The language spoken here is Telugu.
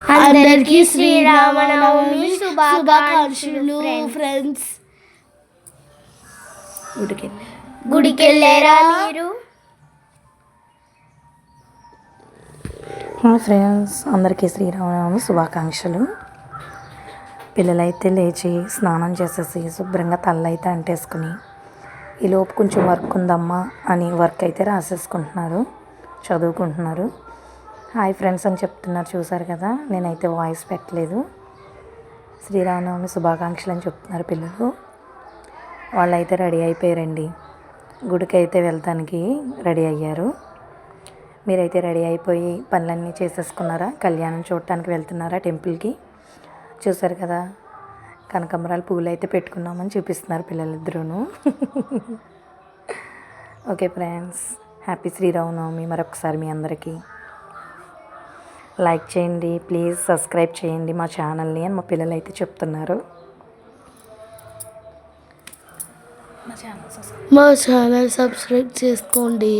అందరికీ శ్రీరామనవమి శుభాకాంక్షలు ఫ్రెండ్స్. గుడికి వెళ్ళారా మీరు? ఫ్రెండ్స్, అందరికీ శ్రీరామనవమి శుభాకాంక్షలు. పిల్లలైతే లేచి స్నానం చేసేసి శుభ్రంగా తల్లైతే అంటేసుకుని ఈలోపు కొంచెం వర్క్ ఉందమ్మా అని వర్క్ అయితే రాసేసుకుంటున్నారు, చదువుకుంటున్నారు. హాయ్ ఫ్రెండ్స్ అని చెప్తున్నారు, చూసారు కదా. నేనైతే వాయిస్ పెట్టలేదు. శ్రీరామనవమి శుభాకాంక్షలు అని చెప్తున్నారు పిల్లలు. వాళ్ళైతే రెడీ అయిపోయారండి, గుడికి అయితే వెళ్తానికి రెడీ అయ్యారు. మీరైతే రెడీ అయిపోయి పనులన్నీ చేసేసుకున్నారా? కళ్యాణం చూడటానికి వెళ్తున్నారా టెంపుల్కి? చూసారు కదా, కనకాంబరాలు పూలు అయితే పెట్టుకున్నామని చూపిస్తున్నారు పిల్లలిద్దరూను. ఓకే ఫ్రెండ్స్, హ్యాపీ శ్రీరామనవమి మరొకసారి మీ అందరికీ. లైక్ చేయండి ప్లీజ్, సబ్స్క్రైబ్ చేయండి మా ఛానల్ని అని మా పిల్లలు అయితే చెప్తున్నారు. మా ఛానల్ సబ్స్క్రైబ్ చేసుకోండి.